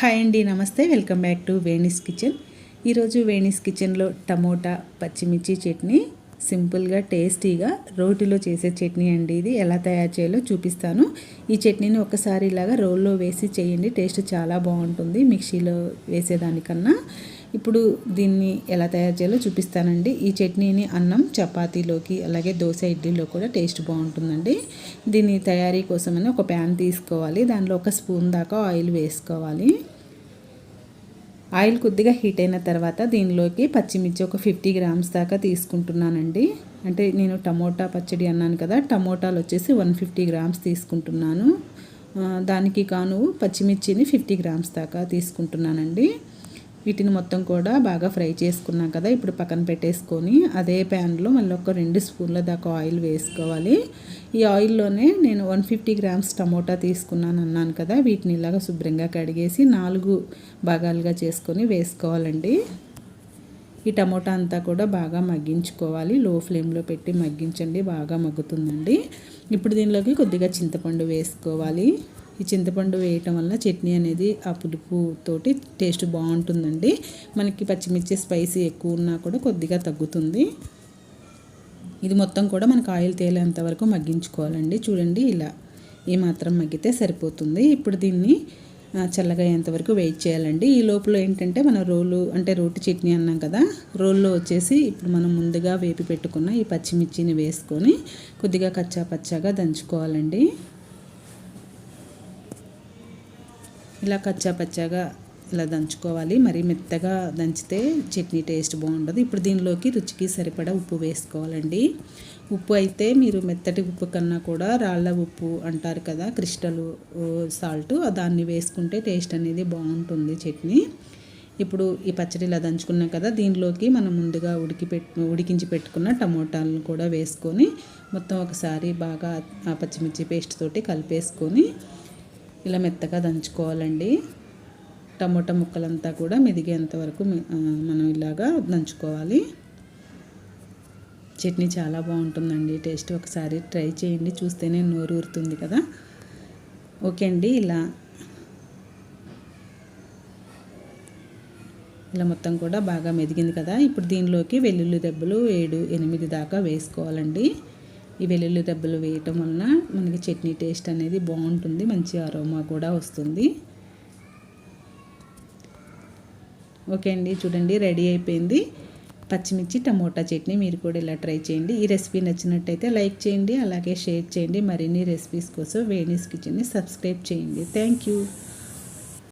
Hi అండి, నమస్తే. Welcome back to Veni's kitchen. ఈరోజు వేణీస్ కిచెన్లో టమోటా పచ్చిమిర్చి చట్నీ సింపుల్గా టేస్టీగా రోటిలో చేసే చట్నీ అండి. ఇది ఎలా తయారు చేయాలో చూపిస్తాను. ఈ చట్నీని ఒకసారి ఇలాగా రోల్లో వేసి చేయండి, టేస్ట్ చాలా బాగుంటుంది మిక్సీలో వేసేదానికన్నా. ఇప్పుడు దీన్ని ఎలా తయారు చేయాలో చూపిస్తానండి. ఈ చట్నీని అన్నం, చపాతీలోకి, అలాగే దోశ, ఇడ్లీలో కూడా టేస్ట్ బాగుంటుందండి. దీని తయారీ కోసమని ఒక ప్యాన్ తీసుకోవాలి. దానిలో ఒక స్పూన్ దాకా ఆయిల్ వేసుకోవాలి. ఆయిల్ కొద్దిగా హీట్ అయిన తర్వాత దీనిలోకి పచ్చిమిర్చి ఒక 50 గ్రామ్స్ దాకా తీసుకుంటున్నానండి. అంటే నేను టమోటా పచ్చడి అన్నాను కదా, టమోటాలు వచ్చేసి 150 గ్రామ్స్ తీసుకుంటున్నాను. దానికి కాను పచ్చిమిర్చిని 50 గ్రామ్స్ దాకా తీసుకుంటున్నానండి. వీటిని మొత్తం కూడా బాగా ఫ్రై చేసుకున్నాం కదా, ఇప్పుడు పక్కన పెట్టేసుకొని అదే ప్యాన్లో మళ్ళీ ఒక 2 స్పూన్ల దాకా ఆయిల్ వేసుకోవాలి. ఈ ఆయిల్లోనే నేను 150 గ్రామ్స్ టమోటా తీసుకున్నాను అన్నాను కదా, వీటిని ఇలాగా శుభ్రంగా కడిగేసి 4 భాగాలుగా చేసుకొని వేసుకోవాలండి. ఈ టమోటా అంతా కూడా బాగా మగ్గించుకోవాలి. లో ఫ్లేమ్లో పెట్టి మగ్గించండి, బాగా మగ్గుతుందండి. ఇప్పుడు దీనిలోకి కొద్దిగా చింతపండు వేసుకోవాలి. ఈ చింతపండు వేయటం వల్ల చట్నీ అనేది ఆ పులుపు తోటి టేస్ట్ బాగుంటుందండి. మనకి పచ్చిమిర్చి స్పైసీ ఎక్కువ ఉన్నా కూడా కొద్దిగా తగ్గుతుంది. ఇది మొత్తం కూడా మనకు ఆయిల్ తేలేంత వరకు మగ్గించుకోవాలండి. చూడండి, ఇలా ఏమాత్రం మగ్గితే సరిపోతుంది. ఇప్పుడు దీన్ని చల్లగా అయ్యేంతవరకు వెయిట్ చేయాలండి. ఈ లోపల ఏంటంటే మనం రోటి చట్నీ అన్నాం కదా, రోల్లో వచ్చేసి ఇప్పుడు మనం ముందుగా వేపి పెట్టుకున్న ఈ పచ్చిమిర్చిని వేసుకొని కొద్దిగా కచ్చా పచ్చాగా దంచుకోవాలండి. ఇలా కచ్చా పచ్చాగా ఇలా దంచుకోవాలి. మరి మెత్తగా దంచితే చట్నీ టేస్ట్ బాగుండదు. ఇప్పుడు దీనిలోకి రుచికి సరిపడా ఉప్పు వేసుకోవాలండి. ఉప్పు అయితే మీరు మెత్తటి ఉప్పు కన్నా కూడా రాళ్ళ ఉప్పు అంటారు కదా, క్రిస్టల్ సాల్ట్, దాన్ని వేసుకుంటే టేస్ట్ అనేది బాగుంటుంది చట్నీ. ఇప్పుడు ఈ పచ్చడి ఇలా దంచుకున్నాం కదా, దీనిలోకి మనం ముందుగా ఉడికించి పెట్టుకున్న టమోటాలను కూడా వేసుకొని మొత్తం ఒకసారి బాగా ఆ పచ్చిమిర్చి పేస్ట్ తోటి కలిపేసుకొని ఇలా మెత్తగా దంచుకోవాలండి. టమోటా ముక్కలంతా కూడా మెదిగేంత వరకు మనం ఇలాగా దంచుకోవాలి. చట్నీ చాలా బాగుంటుందండి, టేస్ట్ ఒకసారి ట్రై చేయండి, చూస్తేనే నోరు ఊరుతుంది కదా. ఓకే అండి, ఇలా మొత్తం కూడా బాగా మెదిగింది కదా. ఇప్పుడు దీనిలోకి వెల్లుల్లి రెబ్బలు 7-8 దాకా వేసుకోవాలండి. ఈ వెల్లుల్లి రెబ్బలు వేయటం వలన మనకి చట్నీ టేస్ట్ అనేది బాగుంటుంది, మంచి అరోమా కూడా వస్తుంది. ఓకే అండి, చూడండి రెడీ అయిపోయింది పచ్చిమిర్చి టమోటా చట్నీ. మీరు కూడా ఇలా ట్రై చేయండి. ఈ రెసిపీ నచ్చినట్టయితే లైక్ చేయండి, అలాగే షేర్ చేయండి. మరిన్ని రెసిపీస్ కోసం వేణీస్ కిచెన్ని సబ్స్క్రైబ్ చేయండి. Thank you.